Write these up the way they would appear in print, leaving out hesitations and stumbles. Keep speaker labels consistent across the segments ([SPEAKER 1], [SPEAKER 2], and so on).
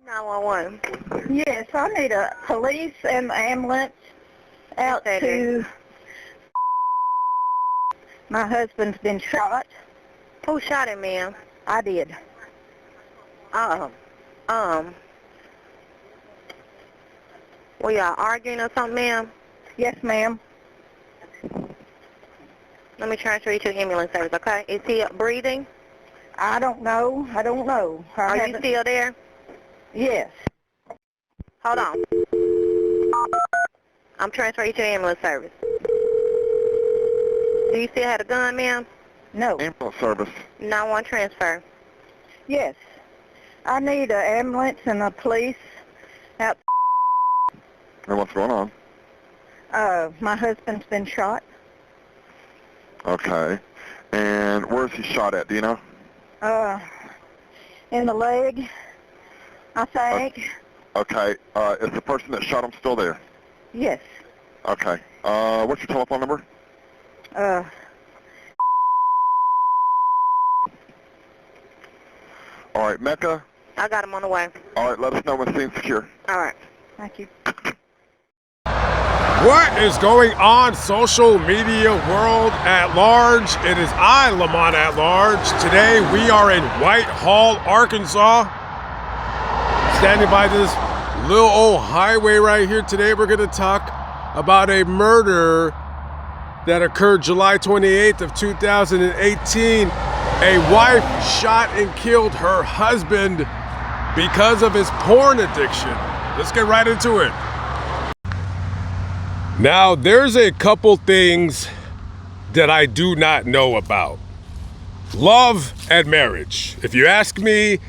[SPEAKER 1] 911.
[SPEAKER 2] Yes, I need a police and ambulance out to... My husband's been shot.
[SPEAKER 1] Who shot him, ma'am?
[SPEAKER 2] I did.
[SPEAKER 1] Were y'all arguing or something, ma'am?
[SPEAKER 2] Yes, ma'am.
[SPEAKER 1] Let me transfer you to the ambulance service, okay? Is he breathing?
[SPEAKER 2] I don't know.
[SPEAKER 1] Are you still there?
[SPEAKER 2] Yes.
[SPEAKER 1] Hold on. I'm transferring you to the ambulance service. Do you still have a gun, ma'am?
[SPEAKER 2] No.
[SPEAKER 3] Ambulance service.
[SPEAKER 1] 911 transfer.
[SPEAKER 2] Yes. I need an ambulance and a police out.
[SPEAKER 3] And what's going on?
[SPEAKER 2] My husband's been shot.
[SPEAKER 3] Okay. And where's he shot at? Do you know?
[SPEAKER 2] In the leg, I think.
[SPEAKER 3] Okay. Is the person that shot him still there?
[SPEAKER 2] Yes.
[SPEAKER 3] Okay. What's your telephone number? All right, Mecca.
[SPEAKER 1] I got him on the way.
[SPEAKER 3] All right, let us know when scene's secure.
[SPEAKER 1] All right.
[SPEAKER 2] Thank you.
[SPEAKER 4] What is going on, social media world at large? It is I, Lamont at large. Today we are in Whitehall, Arkansas. Standing by this little old highway right here. Today we're going to talk about a murder that occurred July 28th of 2018. A wife shot and killed her husband because of his porn addiction. Let's get right into it. Now, there's a couple things that I do not know about. Love and marriage. If you ask me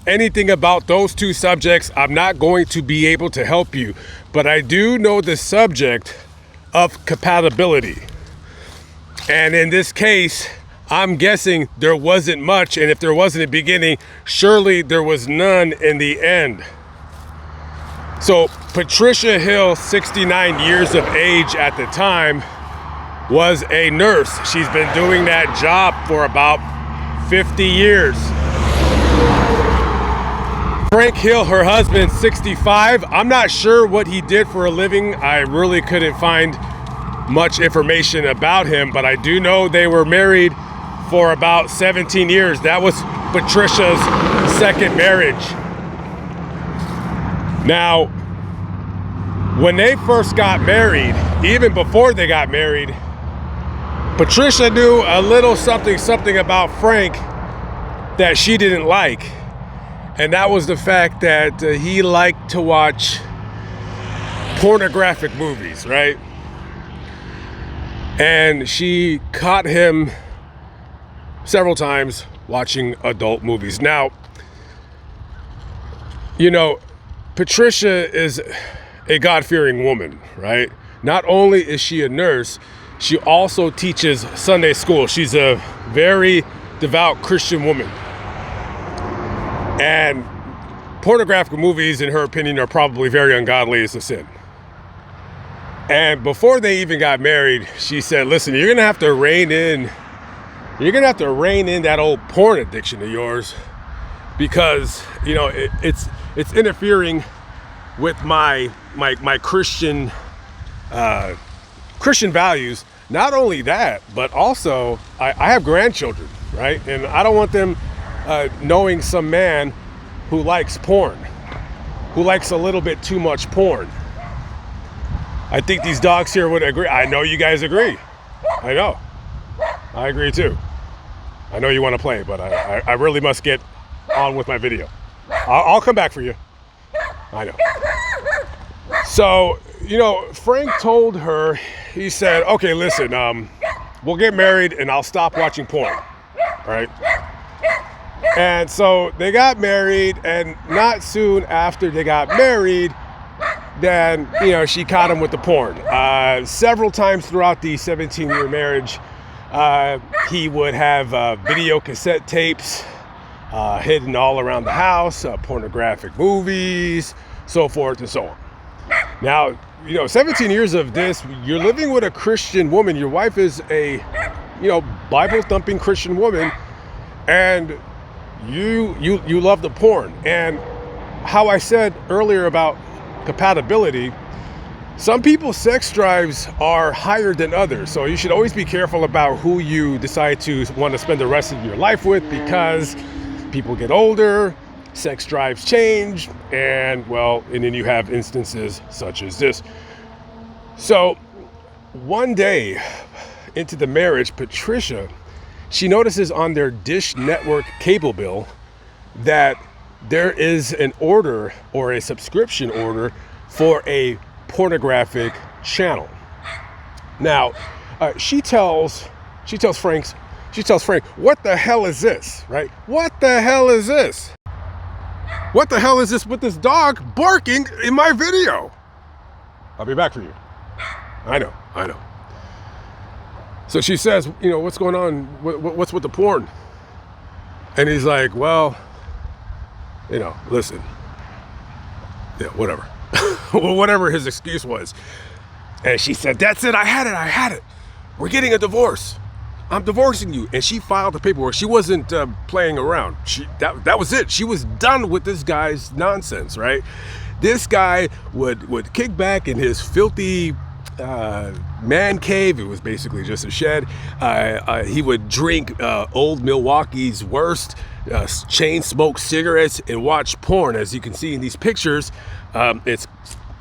[SPEAKER 4] anything about those two subjects, I'm not going to be able to help you. But I do know the subject of compatibility. And in this case, I'm guessing there wasn't much, and if there wasn't a beginning, surely there was none in the end. So Patricia Hill, 69 years of age at the time, was a nurse. She's been doing that job for about 50 years. Frank Hill, her husband, 65. I'm not sure what he did for a living. I really couldn't find much information about him, but I do know they were married for about 17 years. That was Patricia's second marriage. Now, when they first got married, even before they got married, Patricia knew a little something about Frank that she didn't like. And that was the fact that he liked to watch pornographic movies, right? And she caught him several times watching adult movies. Now, you know, Patricia is a God-fearing woman, right? Not only is she a nurse, she also teaches Sunday school. She's a very devout Christian woman. And pornographic movies, in her opinion, are probably very ungodly as a sin. And before they even got married, she said, listen, you're gonna have to rein in that old porn addiction of yours, because, you know, it's interfering with my Christian values. Not only that, but also I have grandchildren, right? And I don't want them knowing some man who likes porn, who likes a little bit too much porn. I think these dogs here would agree. I know you guys agree. I know. I agree too. I know you want to play, but I really must get on with my video. I'll come back for you. I know. So, you know, Frank told her, he said, okay, listen, we'll get married and I'll stop watching porn, right? And so they got married, and not soon after they got married, then, you know, she caught him with the porn. Several times throughout the 17-year marriage, he would have video cassette tapes hidden all around the house, pornographic movies, so forth and so on. Now, you know, 17 years of this, you're living with a Christian woman. Your wife is a, you know, Bible-thumping Christian woman, and you love the porn. And how I said earlier about compatibility, some people's sex drives are higher than others. So you should always be careful about who you decide to want to spend the rest of your life with, because people get older, sex drives change, and then you have instances such as this. So one day into the marriage, Patricia, she notices on their Dish Network cable bill that there is an order or a subscription order for a pornographic channel. Now, she tells Frank, what the hell is this, right? What the hell is this? What the hell is this with this dog barking in my video? I'll be back for you. I know. So she says, what's going on? What's with the porn? And he's like, well, listen. Yeah, whatever. Whatever his excuse was. And she said, that's it. I had it. We're getting a divorce. I'm divorcing you. And she filed the paperwork. She wasn't playing around. That was it. She was done with this guy's nonsense, right? This guy would kick back in his filthy man cave. It was basically just a shed. He would drink old Milwaukee's worst, chain smoke cigarettes, and watch porn. As you can see in these pictures, it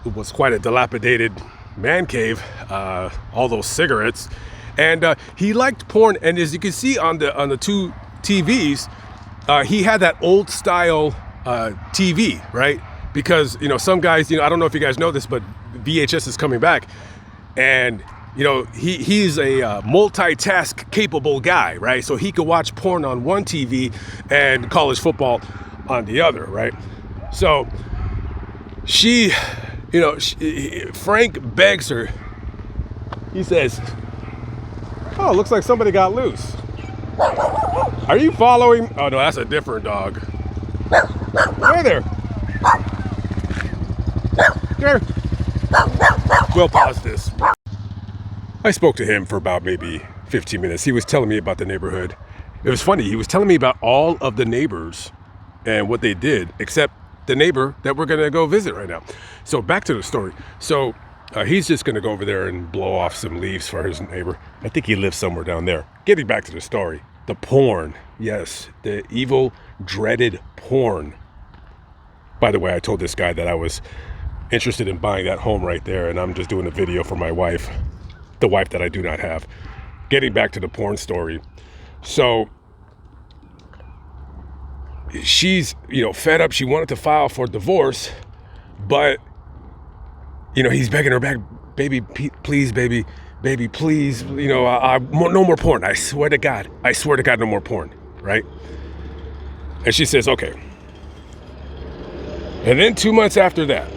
[SPEAKER 4] was quite a dilapidated man cave, all those cigarettes. And he liked porn, and as you can see on the two TVs, he had that old style TV, right? Because some guys, I don't know if you guys know this, but VHS is coming back, and he's a multitask capable guy, right? So he could watch porn on one TV and college football on the other, right? So Frank begs her. He says, oh, looks like somebody got loose. Are you following? Oh no, that's a different dog. Hey there. Here. We'll pause this. I spoke to him for about maybe 15 minutes. He was telling me about the neighborhood. It was funny. He was telling me about all of the neighbors and what they did, except the neighbor that we're going to go visit right now. So back to the story. So he's just going to go over there and blow off some leaves for his neighbor. I think he lives somewhere down there. Getting back to the story. The porn. Yes, the evil, dreaded porn. By the way, I told this guy that I was interested in buying that home right there, and I'm just doing a video for my wife, the wife that I do not have. Getting back to the porn story. So she's, fed up. She wanted to file for divorce, but, he's begging her back, baby, please, baby, please, no more porn. I swear to God, no more porn, right? And she says, okay. And then 2 months after that,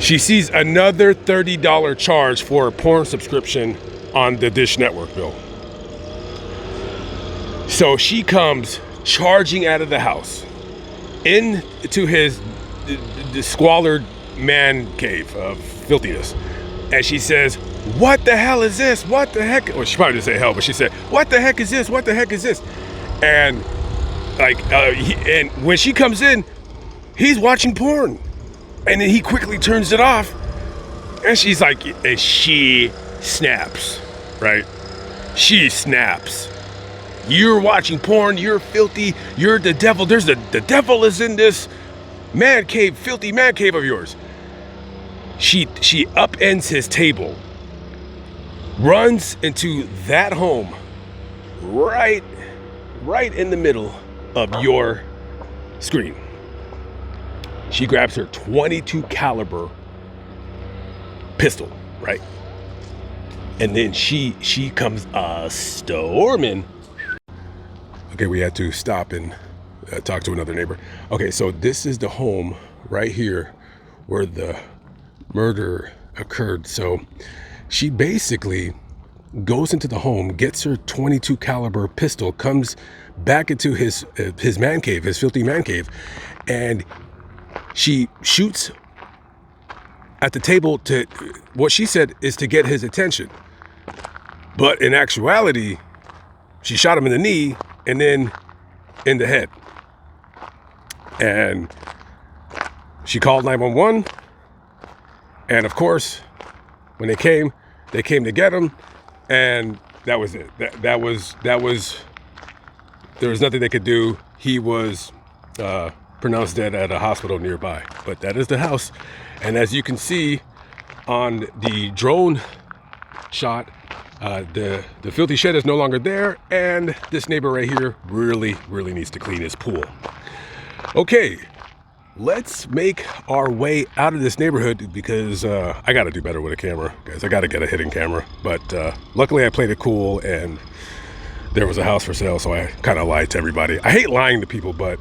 [SPEAKER 4] she sees another $30 charge for a porn subscription on the Dish Network bill. So she comes charging out of the house into his squalid man cave of filthiness. And she says, what the hell is this? What the heck? Well, she probably didn't say hell, but she said, what the heck is this? What the heck is this? And and when she comes in, he's watching porn. And then he quickly turns it off. And she's like, and she snaps, right? She snaps. You're watching porn, you're filthy, you're the devil. The devil is in this man cave, filthy man cave of yours. She upends his table, runs into that home, right in the middle of your screen. She grabs her .22 caliber pistol, right? And then she comes storming. Okay, we had to stop and talk to another neighbor. Okay, so this is the home right here where the murder occurred. So she basically goes into the home, gets her .22 caliber pistol, comes back into his man cave, his filthy man cave, and she shoots at the table to, what she said is to get his attention. But in actuality, she shot him in the knee and then in the head. And she called 911. And of course, when they came to get him. And that was it. That was, there was nothing they could do. He was pronounced dead at a hospital nearby. But that is the house. And as you can see on the drone shot, the filthy shed is no longer there, and this neighbor right here really needs to clean his pool. Okay, let's make our way out of this neighborhood because I got to do better with a camera, guys. I got to get a hidden camera, but luckily I played it cool, and there was a house for sale, so I kind of lied to everybody. I hate lying to people, but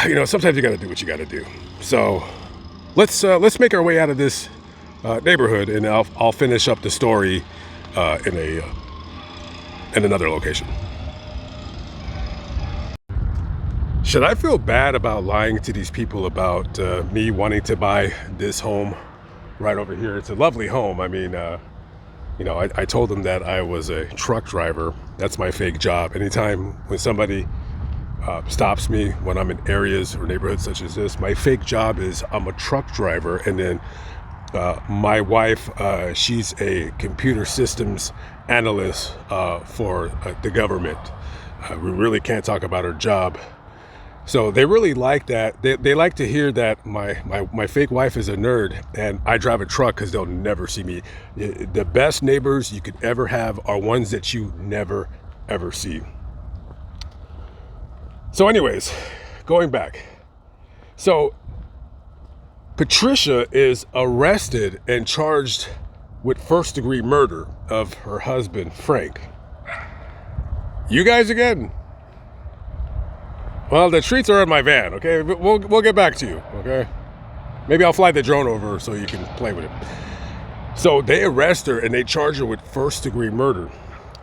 [SPEAKER 4] you know, sometimes you got to do what you got to do. So let's make our way out of this neighborhood, and I'll finish up the story in another location. Should I feel bad about lying to these people about me wanting to buy this home right over here? It's a lovely home. I mean, you know, I told them that I was a truck driver. That's my fake job. Anytime when somebody stops me when I'm in areas or neighborhoods such as this, my fake job is I'm a truck driver, and then my wife, she's a computer systems analyst for the government. We really can't talk about her job. So they really like that. They like to hear that my fake wife is a nerd and I drive a truck because they'll never see me. The best neighbors you could ever have are ones that you never, ever see. So anyways, going back. So Patricia is arrested and charged with first-degree murder of her husband, Frank. You guys again? Well, the treats are in my van, okay? We'll get back to you, okay? Maybe I'll fly the drone over so you can play with it. So they arrest her and they charge her with first-degree murder.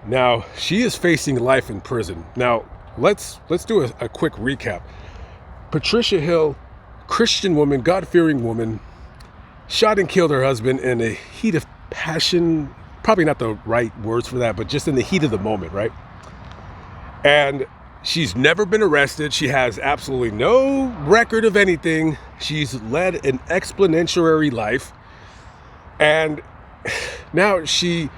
[SPEAKER 4] Now, she is facing life in prison. Now, let's do a quick recap. Patricia Hill, Christian woman, God-fearing woman, shot and killed her husband in a heat of passion. Probably not the right words for that, but just in the heat of the moment, right? And she's never been arrested. She has absolutely no record of anything. She's led an exponential life. And now she's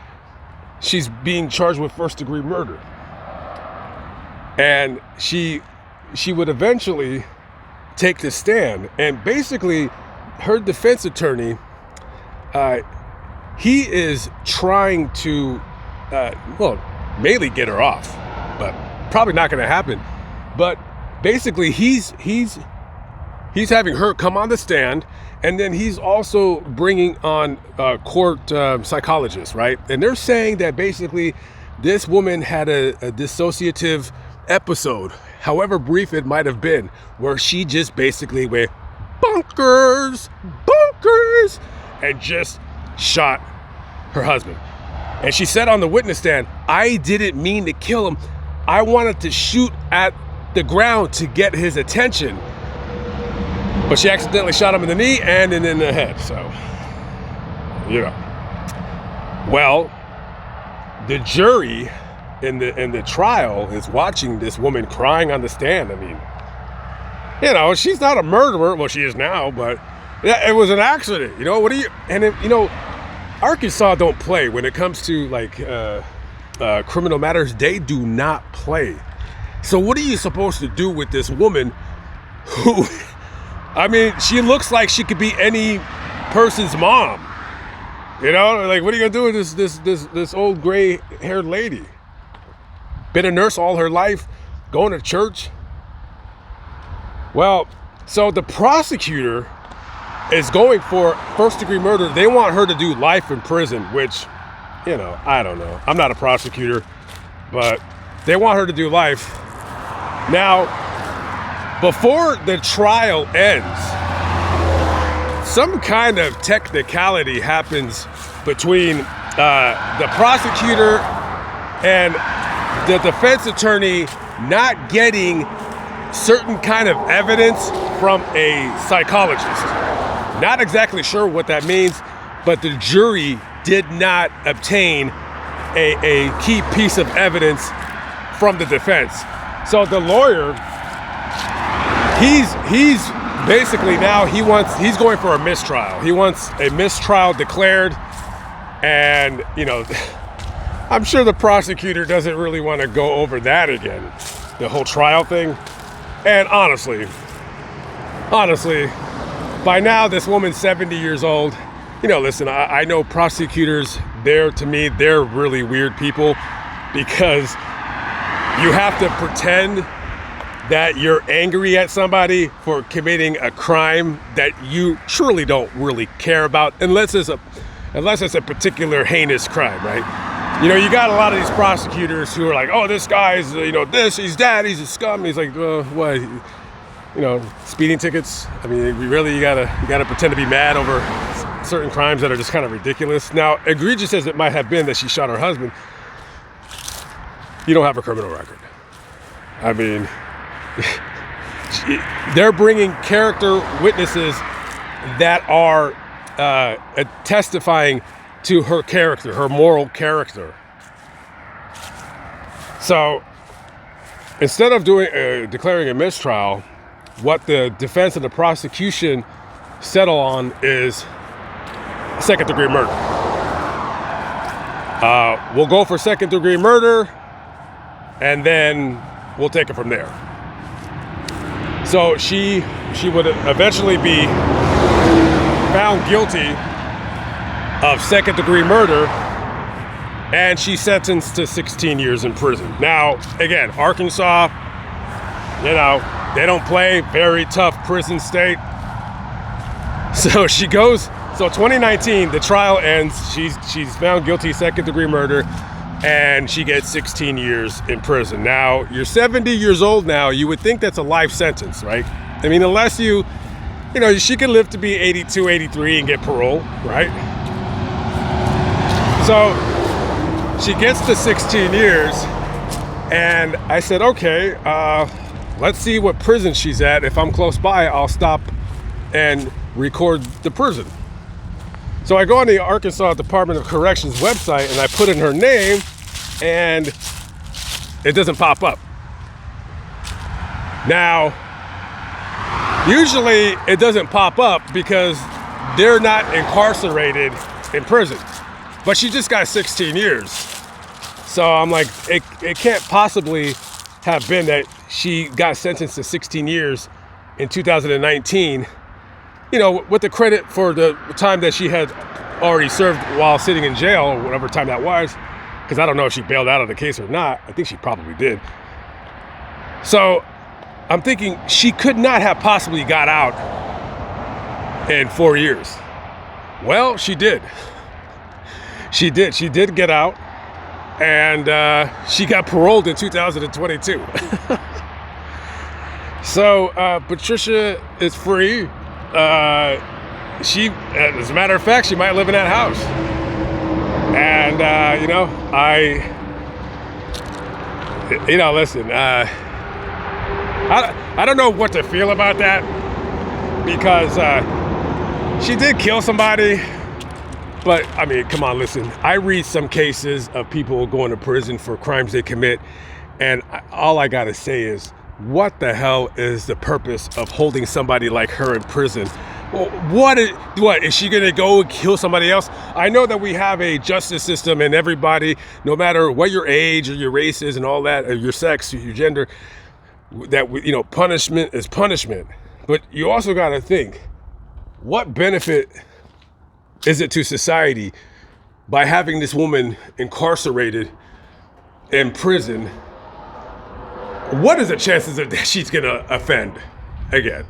[SPEAKER 4] being charged with first-degree murder. And she would eventually take the stand. And basically, her defense attorney, he is trying to, mainly get her off, but probably not going to happen. But basically, he's having her come on the stand, and then he's also bringing on court psychologists, right? And they're saying that basically this woman had a dissociative episode, however brief it might have been, where she just basically went bonkers, and just shot her husband. And she said on the witness stand, I didn't mean to kill him. I wanted to shoot at the ground to get his attention. But she accidentally shot him in the knee and in the head. So, you know. Well, the jury in the trial is watching this woman crying on the stand. I mean, you know, she's not a murderer. Well, she is now, but yeah, it was an accident. You know, what do you, and it, you know, Arkansas don't play when it comes to like criminal matters. They do not play. So what are you supposed to do with this woman who, I mean, she looks like she could be any person's mom. You know, like, what are you gonna do with this old gray-haired lady? Been a nurse all her life, going to church. Well, so the prosecutor is going for first-degree murder. They want her to do life in prison, which, you know, I don't know. I'm not a prosecutor, but they want her to do life. Now, before the trial ends, some kind of technicality happens between the prosecutor and the defense attorney not getting certain kind of evidence from a psychologist. Not exactly sure what that means, but the jury did not obtain a key piece of evidence from the defense. So the lawyer he's basically now he's going for a mistrial. He wants a mistrial declared, and I'm sure the prosecutor doesn't really want to go over that again, the whole trial thing. And honestly, by now this woman's 70 years old. Listen, I know prosecutors, to me, they're really weird people, because you have to pretend that you're angry at somebody for committing a crime that you truly don't really care about, unless it's a particular heinous crime, right? You got a lot of these prosecutors who are like, oh, this guy's, he's that, he's a scum. He's like, what? Speeding tickets. I mean, really, you gotta pretend to be mad over certain crimes that are just kind of ridiculous. Now, egregious as it might have been that she shot her husband, you don't have a criminal record. I mean, they're bringing character witnesses that are testifying to her character, her moral character. So instead of declaring a mistrial, what the defense and the prosecution settle on is second-degree murder. We'll go for second-degree murder, and then we'll take it from there. So she would eventually be found guilty of second-degree murder, and she's sentenced to 16 years in prison. Now, again, Arkansas, they don't play, very tough prison state. So she goes, so 2019, the trial ends, she's found guilty of second-degree murder, and she gets 16 years in prison. Now, you're 70 years old now, you would think that's a life sentence, right? I mean, unless she could live to be 82, 83 and get parole, right? So she gets to 16 years, and I said, okay, let's see what prison she's at. If I'm close by, I'll stop and record the prison. So I go on the Arkansas Department of Corrections website, and I put in her name, and it doesn't pop up. Now, usually it doesn't pop up because they're not incarcerated in prison. But she just got 16 years. So I'm like, it can't possibly have been that she got sentenced to 16 years in 2019, with the credit for the time that she had already served while sitting in jail, or whatever time that was, because I don't know if she bailed out of the case or not. I think she probably did. So I'm thinking she could not have possibly got out in 4 years. Well, she did. She did get out, and she got paroled in 2022. So Patricia is free. She, as a matter of fact, she might live in that house. And listen, I don't know what to feel about that, because she did kill somebody. But, I mean, come on, listen. I read some cases of people going to prison for crimes they commit, and all I gotta say is, what the hell is the purpose of holding somebody like her in prison? Well, what is she gonna go and kill somebody else? I know that we have a justice system, and everybody, no matter what your age or your race is and all that, or your sex, or your gender, that punishment is punishment. But you also gotta think, what benefit is it to society by having this woman incarcerated in prison? What is the chances that she's gonna offend again?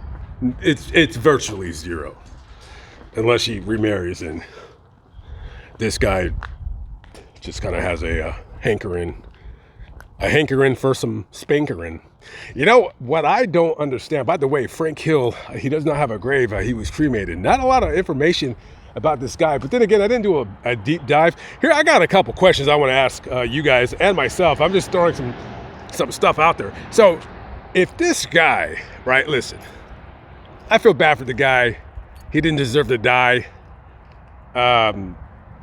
[SPEAKER 4] It's virtually zero, unless she remarries and this guy just kind of has a hankering for some spankering. What I don't understand, by the way, Frank Hill, he does not have a grave. He was cremated. Not a lot of information about this guy, but then again, I didn't do a deep dive. Here, I got a couple questions I want to ask you guys and myself. I'm just throwing some stuff out there. So if this guy, right, listen, I feel bad for the guy. He didn't deserve to die.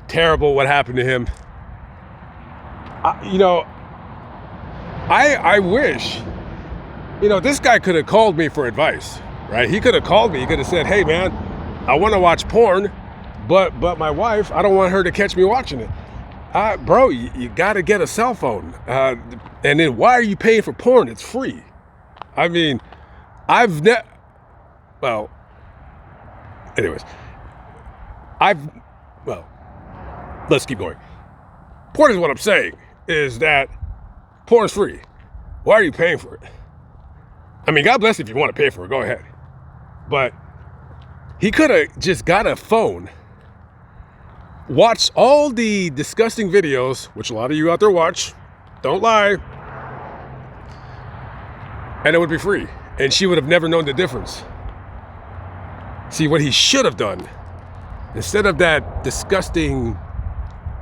[SPEAKER 4] Terrible what happened to him. I wish this guy could have called me for advice, right? He could have called me. He could have said, hey, man, I want to watch porn, but my wife, I don't want her to catch me watching it. Bro, you got to get a cell phone. And then why are you paying for porn? It's free. I mean, well, anyways, let's keep going. Point is what I'm saying is that porn is free. Why are you paying for it? I mean, God bless if you want to pay for it, go ahead. But he could have just got a phone, watched all the disgusting videos, which a lot of you out there watch, don't lie, and it would be free. And she would have never known the difference. See, what he should have done, instead of that disgusting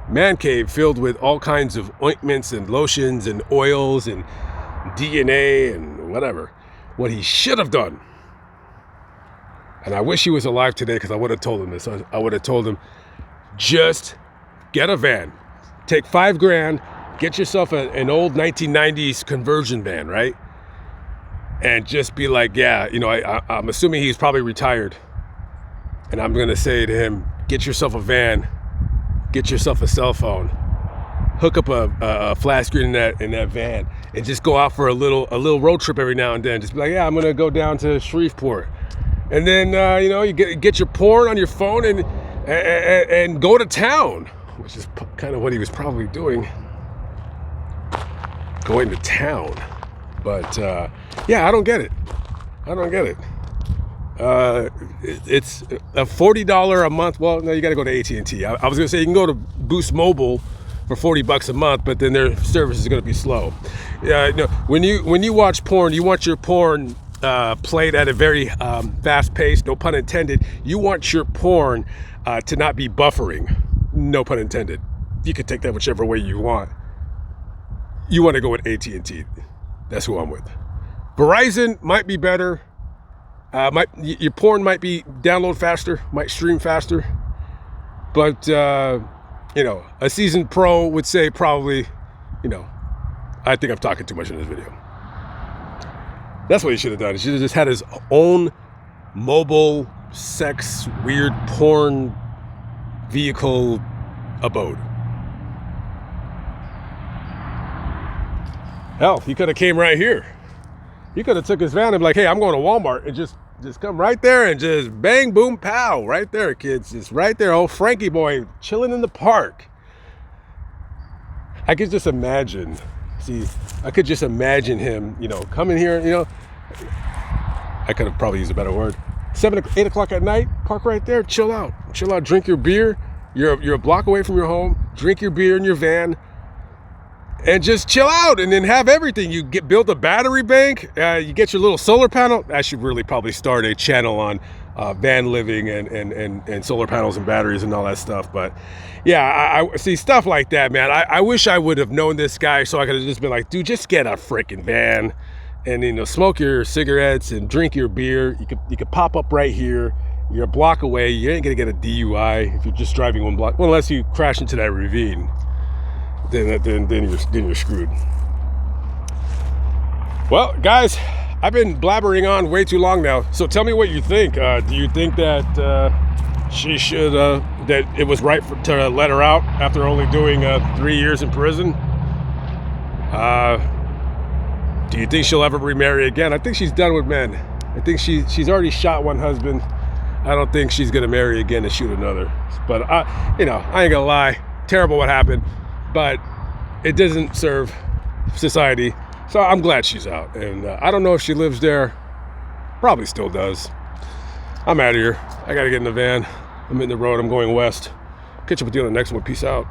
[SPEAKER 4] man cave filled with all kinds of ointments and lotions and oils and DNA and whatever, what he should have done, and I wish he was alive today because I would have told him this. I would have told him, just get a van, take $5,000, get yourself an old 1990s conversion van, right? And just be like, yeah, I'm assuming he's probably retired. And I'm going to say to him, get yourself a van, get yourself a cell phone, hook up a flat screen in that van, and just go out for a little road trip every now and then. Just be like, yeah, I'm going to go down to Shreveport. And then, you get your porn on your phone and go to town, which is kind of what he was probably doing, going to town. But, yeah, I don't get it. It's a $40 a month. Well, no, you got to go to AT&T. I was going to say you can go to Boost Mobile for $40 a month, but then their service is going to be slow. When you watch porn, you want your porn played at a very fast pace, no pun intended. You want your porn to not be buffering, no pun intended. You can take that whichever way you want. You want to go with AT&T. That's who I'm with. Verizon might be better. Your porn might be download faster, might stream faster. But, a seasoned pro would say probably, I think I'm talking too much in this video. That's what he should have done. He should have just had his own mobile sex, weird porn vehicle abode. Hell, he could have came right here. He could have took his van and be like, hey, I'm going to Walmart, and just come right there and just bang, boom, pow, right there, kids. Just right there, old Frankie boy chilling in the park. I could just imagine him, coming here, I could have probably used a better word. 8 o'clock at night, park right there, chill out, drink your beer. You're a block away from your home, drink your beer in your van, and just chill out, and then have everything. You build a battery bank, you get your little solar panel. I should really probably start a channel on van living and solar panels and batteries and all that stuff. But yeah, I see stuff like that, man. I wish I would have known this guy, so I could have just been like, dude, just get a freaking van and smoke your cigarettes and drink your beer. You could pop up right here. You're a block away. You ain't gonna get a DUI if you're just driving one block. Well, unless you crash into that ravine. Then you're screwed. Well, guys, I've been blabbering on way too long now. So tell me what you think. Do you think that she should, that it was right to let her out after only doing 3 years in prison? Do you think she'll ever remarry again? I think she's done with men. I think she's already shot one husband. I don't think she's gonna marry again and shoot another. But I ain't gonna lie. Terrible what happened. But it doesn't serve society, so I'm glad she's out. And I don't know if she lives there. Probably still does. I'm out of here. I gotta get in the van. I'm hitting the road. I'm going west. Catch up with you on the next one. Peace out.